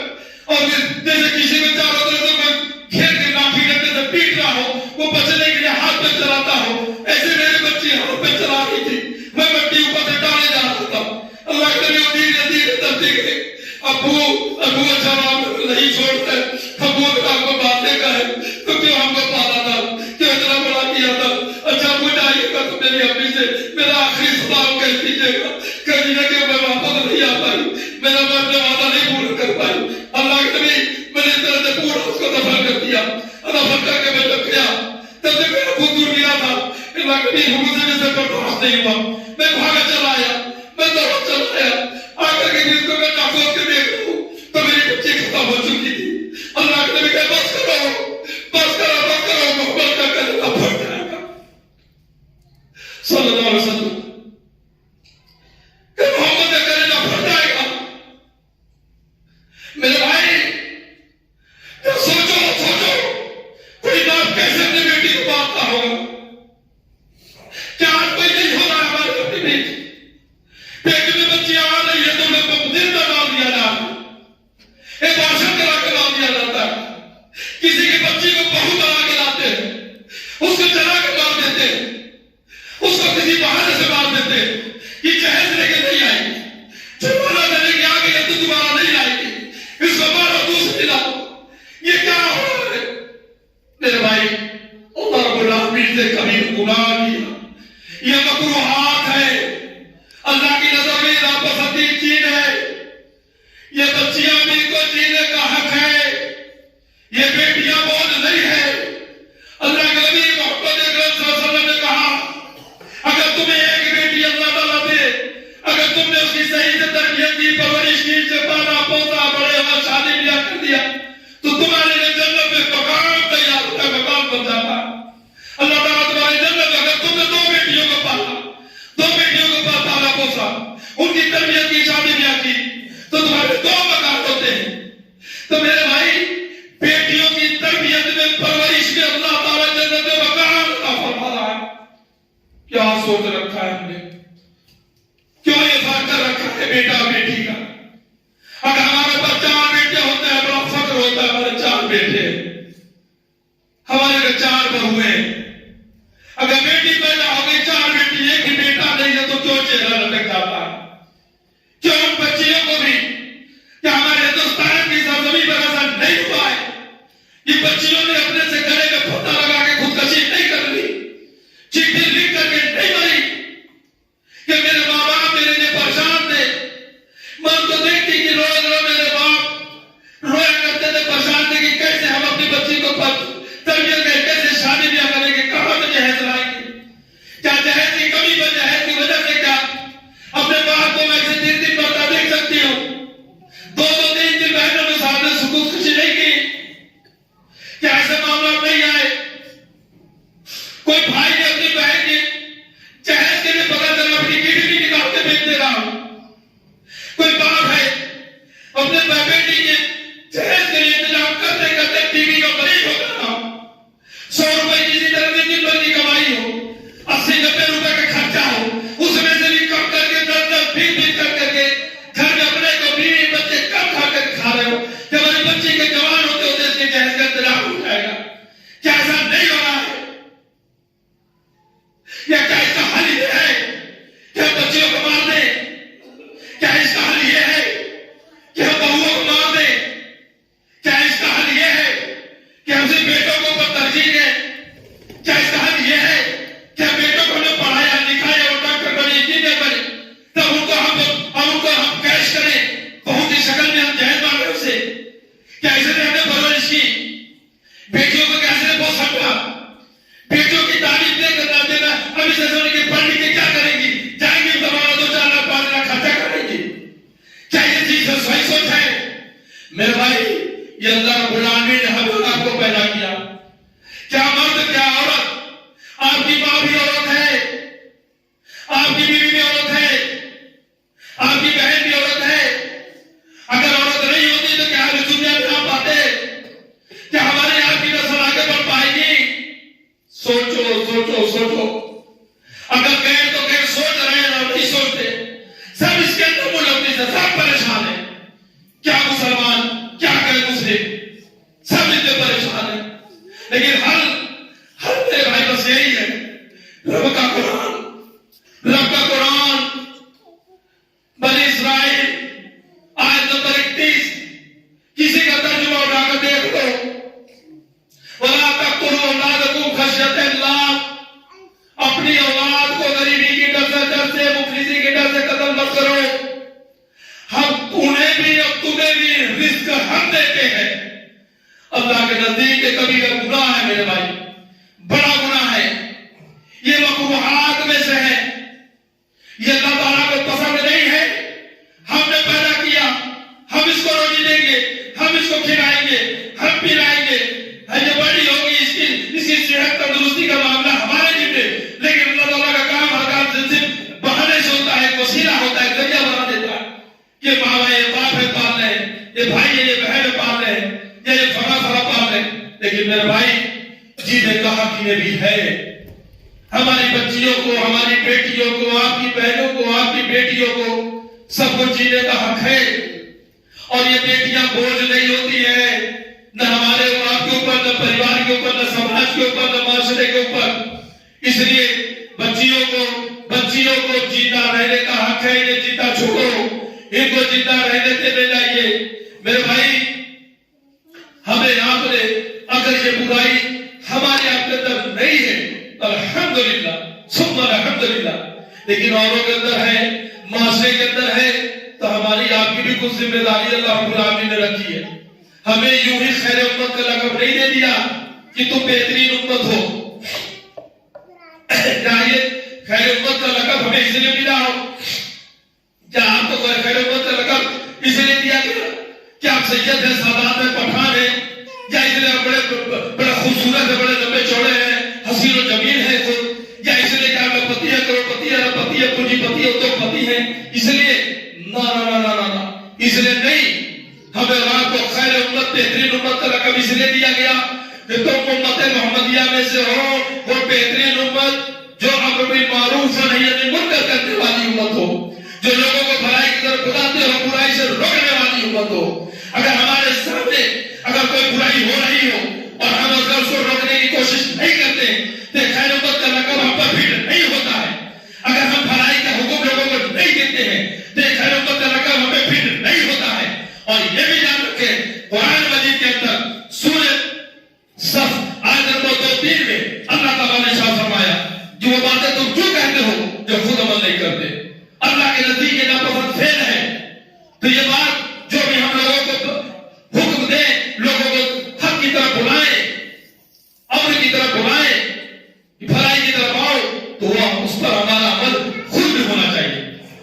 اور جیسے کسی کو چاروں طرف سے کوئی گھیر کے لاٹھی ڈنڈے سے پیٹ رہا ہو، وہ بچنے کے لیے ہاتھ پہ چلاتا ہو، ایسے میرے بچے ہاتھ پہ چلا رہی تھی، میں مٹی اوپر سے ڈالے جا رہا تھا، اللہ کے نبی وہ دھیرے دھیرے تبدیل گئے، ابو اچھا آپ نہیں چھوڑتے، ابو آپ کو باتیں کا ہے تو کیوں ہم کو پالا تھا، کیوں اتنا بڑا کیا تھا، اچھا مجھے آئیے گا تو میری اپنی سے میرا آخری سلام کہہ دیجیے گا، کہہ دیجیے کہ میں واپس نہیں آ پائی، میرا میں اپنے وعدہ نہیں پورا کر پائی، اللہ کے نبی میں نے اس طرح سے پورا اس کو دفن کر دیا، دفن کر کے میں جب گیا تب سے میرا خود دور گیا تھا، اللہ کے نبی مجھے بھی سے برداشت نہیں ہوا، میں بھاگا چلا آیا، میں دوڑ چلا آیا، آ کر کے جس کو میں ناخوش کے دیکھ رہا ہوں تو میری بچی ختم ہو چکی تھی، اللہ کے نبی کہا بس کرو محبت کا کلمہ پڑھ جائے گا صلی اللہ علیہ وسلم، کہ محبت کا کلمہ پڑھ جائے گا۔ میرے بھائی سوچو کوئی باپ کیسے اپنی بیٹی کو پالتا ہوگا، کیا آج کوئی نہیں ہو رہا ہمارے اپنی بیٹی پیٹ میں بچیاں آ رہی ہے تو انہیں کو زندہ ڈال دیا جاتا ہے، ایک باشن کرا کے ڈال دیا جاتا ہے، کسی کی بچی کو بہو بنا کے لاتے ہیں، اس کو چلا کے مار دیتے ہیں، اس کو کسی بہانے سے مار دیتے ہیں، یہ جہیز لے کے نہیں آئے گی، چھپانا دینے کے آگے یہ تو دوبارہ نہیں لائے گی، اس کو مارو دوسری لاؤ، یہ کیا ہو رہا ہے میرے بھائی؟ اللہ رب العالمین سے کبھی گناہ کیا، یہ مکروہات ہے، اللہ کی نظر میں ناپسندیدہ چیز ہے، یہ بچیاں بھی کو جینے کا حق ہے، یہ بیٹیاں بول نہیں ہے۔ اللہ کے نبی محمد اکرم صلی اللہ علیہ وسلم نے کہا اگر تمہیں ایک بیٹی اللہ تعالیٰ دے، اگر تم نے اس کی صحیح سے تربیت کی، پرورش کی، سے پالا پوتا بڑے اور شادی بیاہ کر دیا تو تمہارے لیے جنت میں مقام تیار ہوتا ہے، مقام بن جاتا ہے۔ اللہ تعالیٰ تمہارے جنت میں، اگر تم نے دو بیٹیوں کو پالا، دو بیٹیوں کو پالا پوسا، ان کی تربیت کی، شادی بیاہ کی، تو تمہارے دو مقام ہوتے ہیں۔ تو میرے بھائی، بیٹیوں کی تربیت میں، پرورش میں اللہ تعالیٰ جنت میں مقام عطا فرما رہا ہے۔ کیا سوچ رکھا ہے ہم نے؟ کیوں یہ فرق کر رکھا ہے بیٹا اور بیٹی کا؟ اگر ہمارے پاس 4 بیٹے ہوتے ہیں بڑا فخر ہوتا ہے، ہمارے 4 بیٹے، ہمارے 4 بہویں۔ اگر بیٹی پیدا ہو گئی 4 بیٹی، ایک ہی بیٹا نہیں ہے تو کیوں چہرہ لٹک جاتا ہے؟ کیوں ان بچیوں کو بھی، کیا ہمارے ہندوستان کی سرزمین پر ایسا نہیں ہوا ہے کہ بچیوں نے اپنے سے گلے میں پھوٹا لگا کے خودکشی نہیں کر لی، چٹھی لکھ کر کے نہیں مری کہ میرے ماں باپ میرے لیے پریشان تھے؟ من تو دیکھتی کہ روز روز میرے باپ رویا کرتے تھے، پریشان تھے کہ کیسے ہم اپنی بچی کو تربیت کریں، کیسے شادی بیاہ کریں گے، کہاں سے جہیز لائیں گے؟ کیا جہیز کی کمی پر، جہیز کی وجہ سے کیا اپنے باپ کو میں سے 3 مرتبہ دیکھ سکتی ہوں، 2 3 بہنوں کے سامنے سکوت خوشی نہیں کی؟ کیا ایسے معاملات نہیں آئے؟ کوئی بھائی نے اپنی بہن کے جہیز کے لیے پکڑ کر اپنی کڈنی نکال کے بیچ دے رہا ہوں، کوئی باپ ہے اپنے بیٹی کے جہیز کے لیے انتظام کرتے کرتے ٹی وی کا مریض ہو رہا ہوں، 100 روپے کسی طرح سے دن بھر کی کمائی ہو، 80-90 روپے کا خرچہ ہو، اس میں سے بھی کم کر کے 10 20 کر کے گھر میں اپنے کو بیوی بچے کم کھا کر کھا رہے ہو، جب ہماری بچی کے جوان ہوتے ہوتے اس کے جہیز کا انتظام ہو جائے گا۔ کیا ایسا نہیں ہو رہا ہے؟ یا کیا اس کا حل یہ ہے کہ ہم بچیوں کو مار دیں؟ کیا اس کا حل یہ ہے کہ ہم بہوؤں کو مار دیں؟ کیا اس کا حل یہ ہے کہ ہم صرف بیٹوں کو اوپر ترجیح دیں؟ کیا اس کا حل یہ ہے کہ ہم بیٹوں کو ہمیں پڑھایا لکھایا اور ڈاکٹر بنے، انجینئر بنے، تب ان کو ہم کیش کریں، بہو کی شکل میں ہم جہیز مانگیں اس سے؟ کیا اسے نے ہمیں پرورش کی؟ بیٹیوں کو کیسے بہت سمجھا؟ بیٹیوں کی تعلیم دے کر نہ دینا، ابھی سے سونے کی پڑھ لکھ کے کیا کریں گی؟ جائیں گی زمانہ 2-4 لاکھ 5 لاکھ خرچہ کریں گی؟ کیا یہ چیز صحیح سوچ ہے؟ میرے بھائی، یہ اللہ رب العالمین نے ہمیں آپ کو پیدا کیا، کیا مرد کیا عورت، آپ کی ماں بھی عورت ہے، آپ کی بیوی بھی عورت ہے، آپ کی بہن بھی عورت ہے۔ اگر عورت نہیں ہوتی تو کیا ہم اس دنیا میں آپ آتے؟ کیا ہمارے آپ کی نسل آگے بڑھ پائے گی؟ سوچو سوچو سوچو۔ اگر غیر تو غیر سوچ رہے ہیں اور نہیں سوچتے، سب اس کے اندر ملوث ہیں، سب پریشان ہیں۔ کیا مسلمان، کیا غیر مسلم، سب اس سے پریشان ہیں۔ لیکن حل میرے بھائی بس یہی ہے، رب کا قرآن بنی اسرائیل آیت نمبر 31، کسی کا ترجمہ اٹھا کر دیکھ لو، وَلَا تَقْتُلُوا أَوْلَادَكُمْ خَشْيَةَ إِمْلَاقٍ، اپنی اولاد کو غریبی کی ڈر سے مفلسی کی ڈر سے قتل مت کرو، ہم انہیں بھی اور تمہیں بھی رزق ہم دیتے ہیں۔ اللہ کے نزدیک یہ کبیرہ گناہ ہے میرے بھائی، بڑا گناہ ہے، یہ مکروہات میں سے ہے، یہ اللہ تعالیٰ کو پسند نہیں ہے۔ ہم نے پیدا کیا، ہم اس کو روزی دیں گے، ہم اس کو کھلائیں گے، ہم پلائیں گے، یہ بڑی ہوگی، اس کی صحت تندرستی کا معاملہ ہمارے ذمہ، لیکن اللہ تعالیٰ کا کام ہر کام صرف بہانے سے ہوتا ہے، وسیلہ ہوتا ہے، ذریعہ بنا دیتا ہے کہ ماں ہے، باپ ہے پال رہے ہیں، یہ بھائی ہے، یہ بہن ہے پال رہے ہیں، یا یہ فلاں پال رہے ہیں۔ لیکن میرے بھائی، جینے کا حق یہ بھی ہے، ہماری بچیوں کو، ہماری بیٹیوں کو، آپ کی بہنوں کو، آپ کی بیٹیوں کو سب کو جینے کا حق ہے۔ اور یہ بیٹیاں بوجھ نہیں ہوتی ہیں، نہ ہمارے آپ کے اوپر، نہ پریوار کے اوپر، نہ سماج کے اوپر، نہ معاشرے کے اوپر۔ اس لیے بچیوں کو جیتا رہنے کا حق ہے، انہیں جیتا چھوڑو، ان کو جیتا رہنے دینے چاہیے۔ میرے بھائی، ہمیں آپ نے اگر یہ برائی ہمارے آپ کے اندر نہیں ہے، الحمدللہ ثم الحمدللہ، لیکن اوروں کے اندر ہے، معاشرے کے اندر ہے، تو ہماری آپ کی بھی کچھ ذمہ داری اللہ رب العالمین نے رکھی ہے. ہمیں یوں ہی خیر امت کا لقب نہیں دے دیا کہ تم بہترین امت ہو. کیا یہ خیر امت کا لقب ہمیں اس لیے ملا ہو؟ کیا آپ کو خیر امت کا لقب اس لیے دیا گیا کہ آپ سید ہیں، سادات ہیں، پٹھان ہیں، یا اس لیے بڑے خوبصورت ہیں، بڑے لمبے چوڑے ہیں، حسین و جمیل ہیں خود، یا اس لیے کہ آپ پتی ہے، کروڑپتی ہے، اربپتی ہے، پونجی پتی ہے، ادوگپتی ہے، اس لیے نہ اس لیے نہیں. ہمیں آپ کو خیر امت، بہترین امت کا لقب اس لیے دیا گیا کہ تم امت محمدیہ میں سے ہو، وہ بہترین امت جو امر بالمعروف و نہی عن المنکر کرنے والی امت ہو، جو لوگوں کو بھلائی کی طرف بلاتے ہو، برائی سے روکنے والی امت ہو. اگر ہمارے سامنے اگر کوئی برائی ہو رہی ہو اور ہم اس کو روکنے کی کوشش نہیں کرتے تو خیر امت کا لقب ہم پر فٹ نہیں ہوتا ہے. اگر ہم بھلائی کا حکم لوگوں کو نہیں دیتے ہیں تو خیر امت کا لقب ہمیں فٹ نہیں ہوتا ہے. اور یہ بھی یاد رکھیں قرآن مجید کے اندر سورہ صف آیت نمبر 2-3 میں اللہ تعالیٰ نے شاہ فرمایا جو وہ باتیں تم کیوں کہتے ہو جو خود عمل نہیں کرتے. اللہ کے نزدیک یہ ناپسند فعل ہے. تو یہ بات جو بھی ہم لوگوں کو حکم دے، لوگوں کو حق کی طرف بلائیں، امر کی طرف بلائیں، بھلائی کی طرف آؤ، تو وہ اس پر ہمارا عمل خود بھی ہونا چاہیے.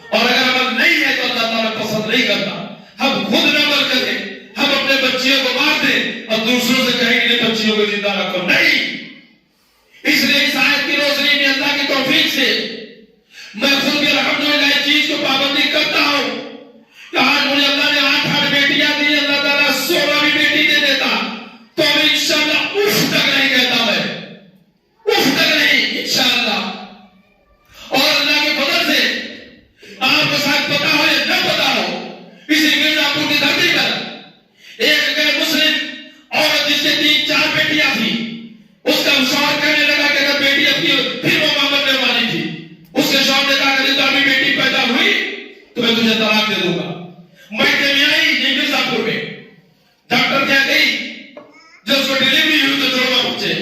اور اگر عمل نہیں ہے تو اللہ تعالیٰ پسند نہیں کرتا. ہم خود نہ عمل کریں، ہم اپنے بچیوں کو مار دیں اور دوسروں سے کہیں کہ بچیوں کو زندہ رکھو، نہیں. اس لیے اس آیت کی روشنی میں اللہ کی توفیق سے میں خود بھی الحمدللہ اس چیز کو پابندی کرتا ہوں کہ آج مجھے اللہ نے 8 بیٹیاں دی، اللہ تعالیٰ 16 بھی بیٹی دے دیتا تو میں انشاءاللہ اف تک نہیں کہتا، میں اف تک نہیں انشاءاللہ. اور اللہ کے فضل سے آپ کو شاید پتا ہو یا نہ پتا ہو، اسی مرزاپور کی دھرتی پر ایک غیر مسلم عورت جس کے 3-4 بیٹیاں تھی، اس کا شوہر کہنے لگا کہ اگر بیٹی اپنی پھر وہ ماں بننے والی تھی، اس کے شوہر نے کہا کہ تو ابھی بیٹی پیدا ہوئی تو میں تجھے طلاق دے دوں گا. میں میں آئی یہ مرزاپور میں ڈاکٹر کیا گئی جو اس کو ڈیلیوری ہوئی تو جوڑوا بچے،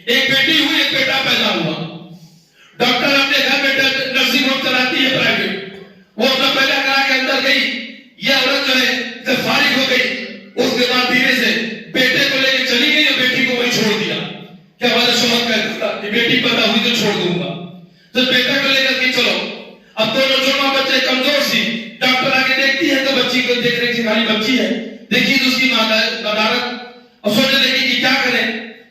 ایک بیٹی ہوئی ایک بیٹا پیدا ہوا. ڈاکٹر اپنے گھر میں نرسنگ ہوم چلاتی ہے پرائیویٹ، وہ اپنا پیدا کرا کے اندر گئی. یہ عورت جو ہے جب فارغ ہو گئی اس کے بعد دھیرے سے بیٹے کو لے کے چلی گئی اور بیٹی کو وہی چھوڑ دیا کہ ہمارا شوہر کہتا تھا کہ بیٹی پیدا ہوئی تو چھوڑ دوں گا. تو بیٹا کو لے کر کے چلو، اب دونوں جوڑواں بچے کمزور سی، ڈاکٹر آگے دیکھتی ہے تو بچی کو دیکھ رہی تھی، ہماری بچی ہے، دیکھی تو اس کی مدارت اور سوچنے لگی کہ کیا کریں.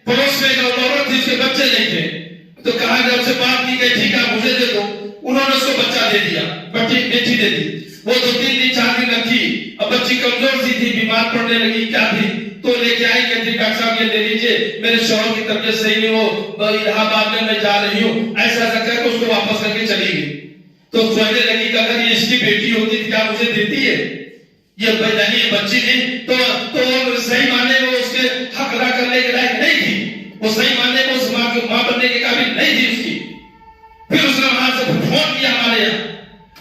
پڑوس میں ایک عورت تھی، اس کے بچے نہیں تھے تو کہا کہ اس سے بات کی کہ ٹھیک ہے مجھے دے دو. انہوں نے اس کو بچہ دے دیا، بیٹی دے دی. وہ 2-3 دن 4 دن رکھی. اب بچی کمزور سی تھی، بیمار پڑنے لگی، کیا تھی تو لے کے آئی کہ ڈاکٹر صاحب یہ لے لیجیے، میرے شوہر کی طبیعت صحیح نہیں ہو، الہ آباد میں جا رہی ہوں، ایسا کر کے اس کو واپس کر کے چلی گئی. تو سوچنے لگی کہ اگر یہ اس کی بیٹی ہوتی تو کیا مجھے دیتی ہے؟ یہ نہیں بچی نہیں تو صحیح معنی میں اس کے حق ادا کرنے کے لائق نہیں تھی، وہ صحیح معنی میں اس ماں بننے کے قابل نہیں تھی اس کی. پھر اس نے وہاں سے فون کیا ہمارے یہاں،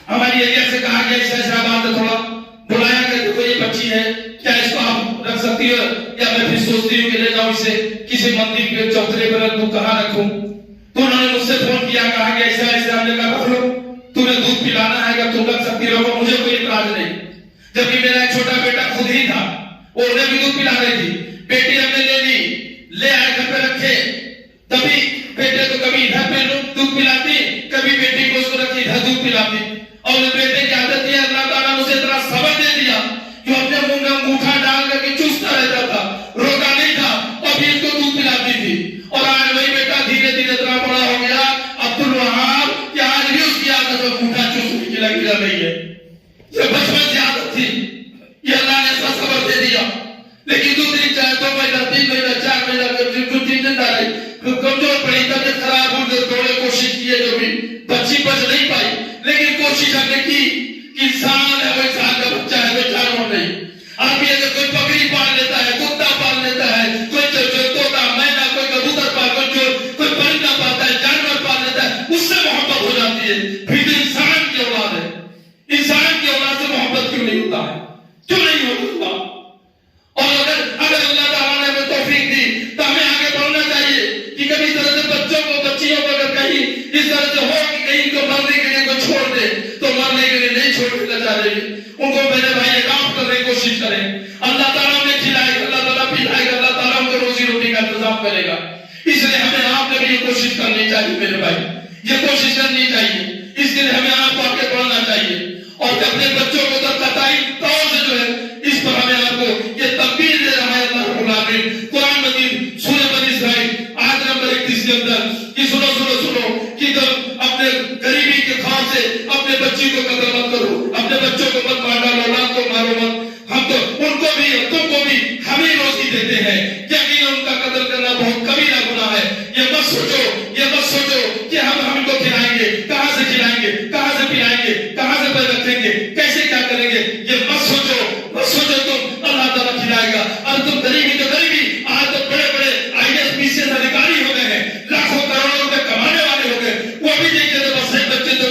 ہماری ایریا سے کہا گیا ایسا بات ہے، تھوڑا بلایا کہ دیکھو یہ بچی ہے، کیا اس کو آپ رکھ سکتی ہو؟ یا میں پھر سوچتی ہوں کہ لے جاؤں اسے کسی مندر کے چوترے پر رکھ دوں، کہاں رکھوں؟ تو انہوں نے مجھ سے فون کیا، کہا کہ ایسا ہم نے کہا رکھ لو، تمہیں دودھ پلانا ہے کہ تم رکھ سکتی ہو، مجھے کوئی اعتراض نہیں. جبکہ میرا ایک چھوٹا بیٹا خود ہی تھا، وہ انہیں بھی دودھ پلا رہی تھی. بیٹی ہم نے لے لی، لے آئے گھر پہ رکھے، تبھی بیٹے تو کبھی ادھر پہ دودھ پلاتی، کبھی بیٹی کو اس کو رکھی ادھر دودھ پلاتی. اور بیٹے کی عادت یہ اللہ تعالیٰ نے اسے اتنا سبق دے دیا کہ اپنے منہ میں انگوٹھا ڈال کر کے چوستا رہتا تھا، روتا نہیں تھا، اور پھر اس کو دودھ پلاتی تھی. اور آج وہی بیٹا دھیرے دھیرے اتنا بڑا ہو گیا عبدالوہاب کہ آج بھی اس کی عادت میں انگوٹھا چوسنے کی لگی رہی ہے. یہ بچپن سے عادت تھی، یہ اللہ نے ایسا سبق دے دیا. لیکن دوسری چاہے 2 مہینہ 3 مہینہ 4 مہینہ کچھ دن ڈالے کمزور پڑی، طبیعت خراب ہو گئی، تھوڑے کوشش کیے جو بھی بچی بچ نہیں پائی، لیکن کوشش ہم نے کی کہ انسان ہے وہ انسان کا بچہ ہے، کوئی جانور نہیں. آپ بھی اگر کوئی بکری پال لیتا ہے، کتا پال لیتا ہے، کوئی طوطا مینا، کوئی کبوتر پال، کوئی پرندہ پالتا ہے، جانور پال لیتا ہے، اس سے محبت ہو جاتی ہے. پھر تو انسان کی اولاد ہے، انسان کی اولاد سے محبت کیوں نہیں ہوتا ہے؟ کیوں نہیں ہوتا؟ اور اگر اللہ تعالیٰ نے ہمیں توفیق دی تو ہمیں آگے بڑھنا چاہیے کہ کبھی اس طرح سے بچوں کو بچیوں کو اگر کہیں اس طرح سے ہو کہ کہیں کو مرنے کے لیے کو چھوڑ دے تو مرنے کے لیے نہیں چھوڑنے درجہ دے گی. ان کو میرے بھائی اڈاپٹ کرنے کی کوشش کریں. اللہ تعالیٰ ہمیں کھلائے گا, اللہ تعالیٰ پلائے گا, اللہ تعالیٰ ہم کو روزی روٹی کا انتظام کرے گا. اس لیے ہمیں آپ نے بھی یہ کوشش کرنی چاہیے میرے بھائی, یہ کوشش کرنی چاہیے. اس لیے ہمیں آپ کو آگے بڑھنا چاہیے اور اپنے بچوں کو قطعی طور سے جو ہے اس پر ہمیں آپ کو یہ تنبیہ دے رہا ہے اللہ رب العالمین. قرآن مجید سورہ بنی اسرائیل آیت نمبر 31 کے اندر کہ سنو کہ اپنے غریبی کے خوف سے اپنے بچی کو قتل مت کرو, اپنے بچوں کو مت مار ڈالو, اولاد کو مارو مت. ہم تو ان کو بھی تم کو بھی ہم ہی روزی دیتے ہیں, یقیناً ان کا قتل کرنا بہت کبیرہ گناہ ہے. یہ مت سوچو کہ ہم ان کو کھلائیں گے, کہاں سے کھلائیں گے, کہاں سے پلائیں گے, کہاں سے پیدا رکھیں گے, کیسے کیا کریں گے. یہ مت سوچو تم, اللہ تعالیٰ کھلائے گا. اور تم غریبی تو غریبی, آج تو بڑے بڑے IAS PCS ادھیکاری ہو گئے ہیں, لاکھوں کروڑوں روپے کمانے والے ہو گئے. وہ بھی دیکھتے تو بس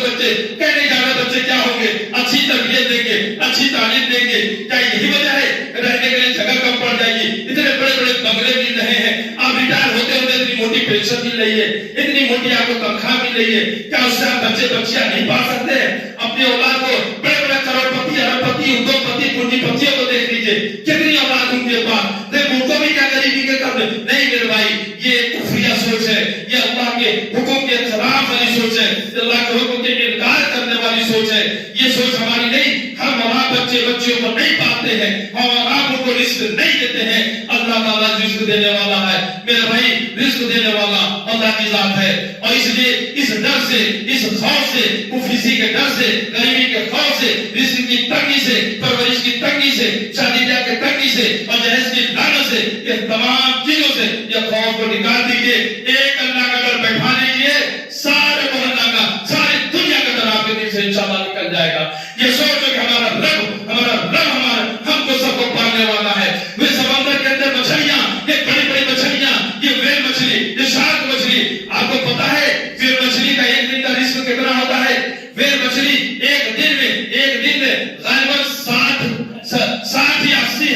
بچے کہنے جانا بچے کیا ہوں گے, اچھی تربیت دیں گے, اچھی تعلیم دیں گے. کیا یہی وجہ ہے رہنے کے لیے جگہ کم پڑ جائے گی, اتنے بڑے بڑے بنگلے مل رہے ہیں, آپ ریٹائر ہوتے اتنی موٹی پینشن مل رہی ہے, اتنی موٹی آپ کو تنخواہ مل رہی ہے, کیا اس سے آپ بچیاں نہیں پال سکتے ہیں؟ اپنی اولاد کو بڑے بڑے کروڑپتی, اربپتی, ادوگپتی, پونجیپتیوں کو دیکھ لیجیے, کتنی اولاد ان کے پاس. دیکھ ان کو بھی کیا غریبی کے کر دیں. نہیں میرے بھائی, یہ کفریہ سوچ ہے, یہ اللہ کے حکم کے خلاف والی سوچ ہے, اللہ کے حکم کے انکار کرنے والی سوچ ہے. یہ سوچ ہماری نہیں. ہم بچیوں کو نہیں پالتے ہیں, ہم آپ کو رزق نہیں دیتے ہیں. اللہ تعالیٰ رزق دینے والا ہے میرے بھائی, رزق دینے والا اللہ کی ذات ہے. اور اس لیے اس ڈر سے, اس خوف سے, کفریسی کے ڈر سے, غریبی کے خوف سے, رزق کی تنگی سے, پرورش کی تنگی سے, شادی بیاہ کی تنگی سے اور جہیز کی لعنت سے, یہ تمام چیزوں سے یہ خوف کو نکال دیجیے. ایک اللہ کا ڈر بیٹھا لیجیے, سارے محلہ کا, ساری دنیا کا ڈر آپ کے دل سے انشاءاللہ نکل جائے گا. یہ سوچو کہ ہمارا رب ہم کو سب کو پالنے والا ہے. وہ سمندر کے اندر مچھلیاں, یہ بڑی بڑی مچھلیاں, یہ ویل مچھلی, یہ شارک مچھلی, آپ کو پتا ہے ویل مچھلی کا ایک دن کا رزق کتنا ہوتا ہے؟ ویل مچھلی ایک دن میں غالباً 60 یا 80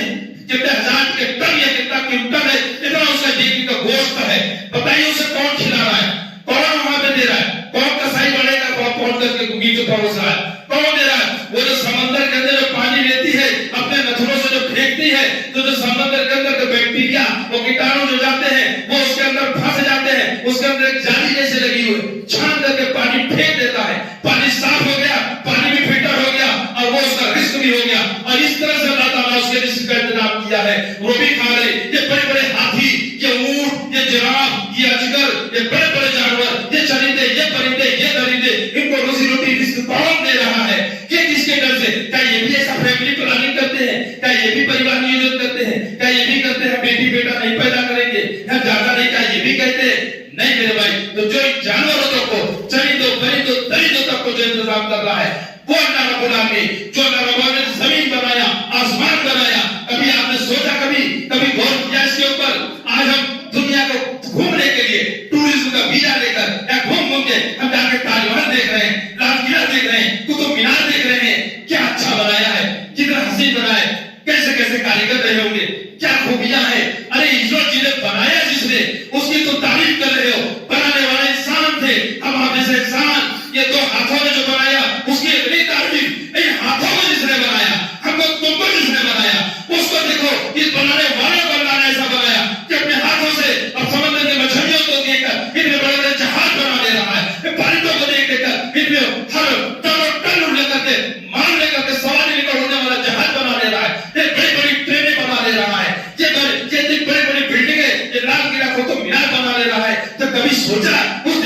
کتنے ہزار کے ٹن یا کتنا کنٹل ہے, اتنا اس کا ڈیگری کا گوشت ہے. بتائیے اسے کون کھلا رہا ہے, کون وہاں پہ دے رہا ہے, کون کسائی بڑھے گا, کون پہنچ کر کے گوگی کو پروس رہا ہے, کون دے رہا ہے؟ وہ جو سمندر کے اندر جو پانی لیتی ہے, اپنے نتھنوں سے جو پھینکتی ہے, تو جو سمندر کے اندر کے بیکٹیریا, وہ کیٹانو جو جاتے ہیں, وہ اس کے اندر پھنس جاتے ہیں. اس کے اندر ایک جالی جیسے لگی ہوئی, چھان کر کے پانی پھینک دیتا ہے. پانی صاف ہو گیا, پانی بھی فلٹر ہو گیا, اور وہ اس کا رزق بھی ہو گیا. اور اس طرح سے اللہ تعالیٰ اس کے رزق کا انتظام کیا ہے. وہ بھی کھا رہے. یہ بڑے بڑے ہاتھی, یہ اونٹ, یہ جراف, یہ اجگر, یہ بڑے بڑے جانور, یہ چرندے, یہ پرندے, یہ درندے, ان کو روزی روٹی رزق کون دے رہا ہے؟ کہ کس کے ڈر سے؟ کیا یہ بھی ایسا فیملی پلاننگ کرتے ہیں؟ کیا یہ بھی پریوار نیوزت کرتے ہیں؟ کیا یہ بھی کرتے ہیں بیٹی بیٹا نہیں پیدا کریں گے, یا زیادہ نہیں, کیا یہ بھی کہتے ہیں؟ نہیں میرے بھائی. تو جو جانوروں کو, چرندوں, پرندوں, درندوں تک کو جو انتظام کر رہا ہے وہ اللہ رب العالمین, جو اللہ رب العالمین نے زمین بنایا, آسمان بنایا. کبھی آپ نے سوچا, کبھی غور کیا اس کے اوپر؟ آج ہم دنیا کو گھومنے کے لیے ٹورزم کا ویزا لے کر یا گھوم کے ہم جا کے تاج محل دیکھ رہے ہیں, لال قلعہ دیکھ رہے ہیں, قطب مینار دیکھ رہے ہیں. کیا اچھا بنایا ہے, کتنا حسین بنایا ہے, کیسے کاریگر رہے ہوں گے, کیا خوبیاں ہیں. ارے جو چیزیں بنایا جس نے, اس کی تو تعریف کر رہے ہو. بنانے والے انسان تھے, ہم آپ جیسے انسان. یہ دو ہاتھوں نے جو بنایا, اس کی اتنی تعریف. ان ہاتھوں کو جس نے بنایا, ہم کو تم کو جس نے بنایا, اس کو دیکھو. اس بنانے والے کو اللہ نے ایسا بنایا کہ اپنے ہاتھوں سے اب سمندر کی مچھلیوں کو دیکھ کر ان میں بڑے بڑے جہاز بنا دے رہا ہے. پرندوں کو دیکھ کر ان میں ہر ٹن لے کر کے مان لے کر کے سواری لے کر ہونے والا جہاز بنا دے رہا ہے. یہ بڑی بڑی ٹرینیں بنا دے رہا ہے. یہ بڑی بڑی بلڈنگیں, یہ لال قلعہ قطب مینار بنا دے رہا ہے. تو کبھی سوچا اس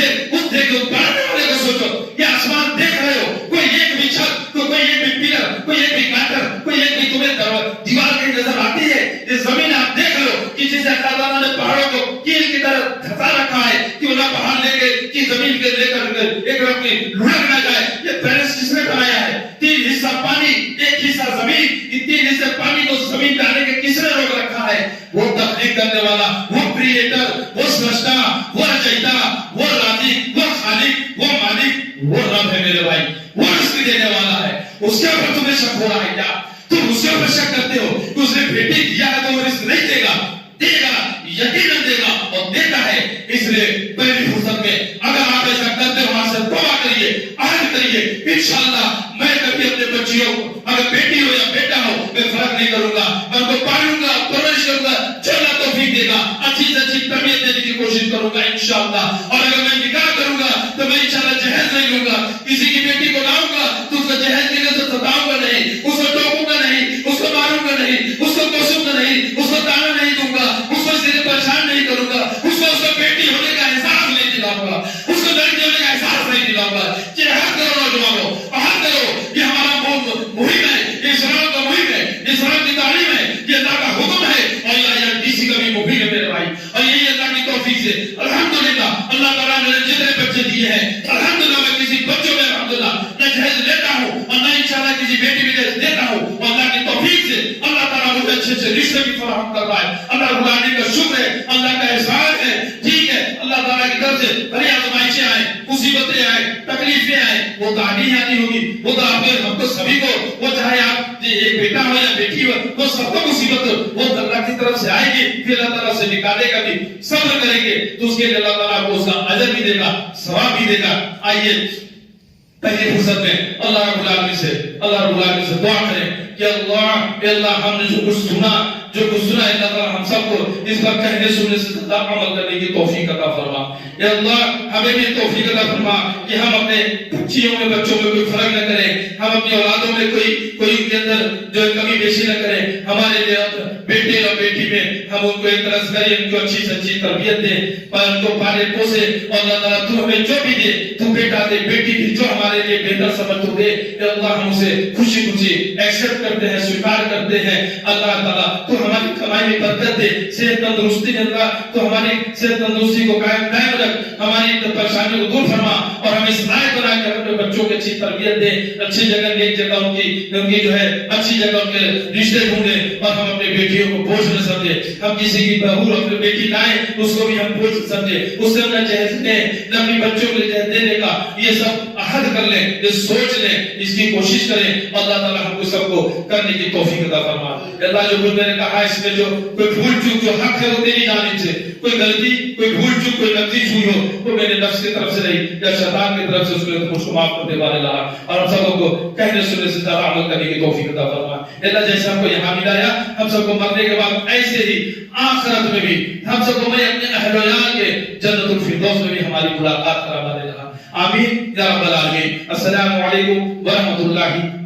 دیکھ بنانے والے کو سوچو. یہ آسمان دیکھ رہے ہو, کوئی ایک بھی چھت, کوئی ایک بھی پلر, کوئی ایک بھی کاٹر, کوئی ایک بھی تمہیں دیوار کی نظر آتی ہے. یہ زمین آپ دیکھ لو کہ جسے اللہ تعالیٰ نے پہاڑوں کو کیل کی طرح دھسا رکھا ہے کہ وہ نہ پہاڑ لے کے کہ زمین کے لے کر ایک رقم لڑک نہ جائے. یہ بیلنس کس نے بنایا ہے؟ 3 حصہ پانی, 1 حصہ زمین. یہ 3 حصے پانی کو زمین پہ آنے کے کس نے روک رکھا ہے؟ وہ تخلیق کرنے والا, وہ کریٹر, وہ سرشٹا, وہ رچیتا, وہ رازق, وہ خالق, وہ مالک, وہ رب ہے میرے بھائی. وہ رزق دینے والا ہے. اس کے اوپر تمہیں شک ہو رہا ہے کیا؟ تم اس کے اوپر شک کرتے ہو کہ اس نے بیٹی دیا ہے تو وہ رزق نہیں دے گا. دے گا, یقیناً دے گا, اور دیتا ہے. اس لیے پہلی فرصت میں اگر آپ ایسا کرتے ہو, وہاں سے توبہ کریے, عہد کریے. انشاءاللہ میں کبھی اپنے بچیوں کو انشاءاللہ. اور اگر میں نکاح کروں گا تو میں انشاءاللہ جہیز نہیں لوں گا. کسی کی بیٹی کو لاؤں گا تو اس کو جہیز کے لیے ستاؤں گا نہیں, اس کو ٹوکوں گا نہیں, اس کو ماروں گا نہیں, اس کو کوسوں گا نہیں, اس کو تانا نہیں دوں گا, اس کو اس لیے پریشان نہیں کروں گا, اس کو بیٹی ہونے کا احساس نہیں دلاؤں گا, اس کو لڑکی ہونے کا احساس نہیں دلاؤں گا. جہاد کرو نوجوانوں, عہد کرو. یہ ہمارا مہم ہے, یہ اسلام کا مہم ہے, یہ اسلام کی تعلیم ہے, یہ اللہ کا حکم ہے, اور یہ ڈی سی کا بھی مہم ہے میرے بھائی. اور یہی اللہ کی توفیق سے الحمدللہ اللہ تعالیٰ نے جتنے بچے دیے ہیں الحمدللہ میں کسی بچوں میں الحمدللہ نہ جہیز لیتا ہوں اور نہ انشاءاللہ کسی بیٹی بھی جہیز دیتا ہوں. اور اللہ کی توفیق سے اللہ تعالیٰ مجھے اچھے اچھے رشتے بھی فراہم کر رہا ہے. اللہ العالمین کا شکر ہے, اللہ کا احسان ہے. ٹھیک ہے, اللہ تعالیٰ کی طرف سے بڑی آزمائشیں آئیں, مصیبتیں آئیں, تکلیفیں آئیں, وہ تو آنی آنی ہوگی, وہ تو آپ ہم کو سبھی کو, وہ چاہے آپ ایک بیٹا ہو یا بیٹی ہو, وہ سب کو مصیبت وہ اللہ کی طرف سے آئے گی, پھر اللہ تعالیٰ سے نکالے گا بھی, صبر کریں گے تو اس کے لیے اللہ تعالیٰ کو اس کا اجر بھی دے گا, ثواب بھی دے گا. آئیے پہلی فرصت میں اللہ رب العالمین سے دعا کریں کہ اللہ ہم نے جو کچھ سنا ہے اللہ تعالیٰ ہم سب کو اس پر کہنے سننے سے زیادہ عمل کرنے کی توفیق عطا فرما. یا اللہ ہمیں بھی توفیق عطا فرما کہ ہم اپنے بچیوں میں بچوں میں کوئی فرق نہ کریں, ہم اپنی اولادوں میں کوئی ان کے اندر جو کمی بیشی نہ کریں. ہمارے لیے بیٹے اور بیٹی میں ہم ان کو ایک طرح سے کریں, ان کو اچھی سے اچھی تربیت دیں, پر ان کو پالے پوسے. اور اللہ تعالیٰ تو ہمیں جو بھی دے, تو بیٹا دے بیٹی دے, جو ہمارے لیے بہتر سمجھ تو دے. یا اللہ ہم اسے خوشی خوشی ایکسپٹ کرتے ہیں, سویکار کرتے ہیں. اللہ تعالیٰ تو ہماری کمائی میں برکت دے, صحت تندرستی دے. اللہ تو ہماری صحت تندرستی کو قائم رکھ, ہماری پریشانیوں کو دور فرما, اور ہمیں اس لائق بنا کے اپنے بچوں کی اچھی تربیت دے, اچھی جگہ نیک جگہ ان کی جو ہے اچھی جگہ ان کے رشتے ڈھونڈے. اور ہم اپنی بیٹیوں کو بوجھ نہ سمجھے, ہم کسی کی بہو اپنی بیٹی لائیں اس کو بھی ہم بوجھ سمجھے, اس سے نہ جہیز لیں نہ اپنی بچوں کو جہیز دینے کا. یہ سب عہد کر لیں, یہ سوچ لیں, اس کی کوشش کریں. اللہ تعالیٰ ہم کو سب کو کرنے کی توفیق عطا فرما. اللہ جو کچھ میں نے کہا اس میں جو کوئی بھول چوک جو حق ہے وہ تیری جانب سے, کوئی غلطی کوئی بھول چوک کوئی لفظ ہوئی ہو وہ میرے نفس کی طرف سے نہیں یا شیطان کی طرف سے, اس کو مجھ کو معاف کرنے والے لا, اور ہم سب کو کہنے سننے سے زیادہ عمل کرنے کی توفیق عطا فرما. اللہ جیسے ہم کو یہاں ملایا, ہم سب کو مرنے کے بعد ایسے ہی آخرت میں بھی ہم سب کو میں اپنے اہل و عیال کے جنت الفردوس میں بھی ہماری ملاقات کرا دے رہا. آمین یا رب العالمین. السلام علیکم ورحمۃ اللہ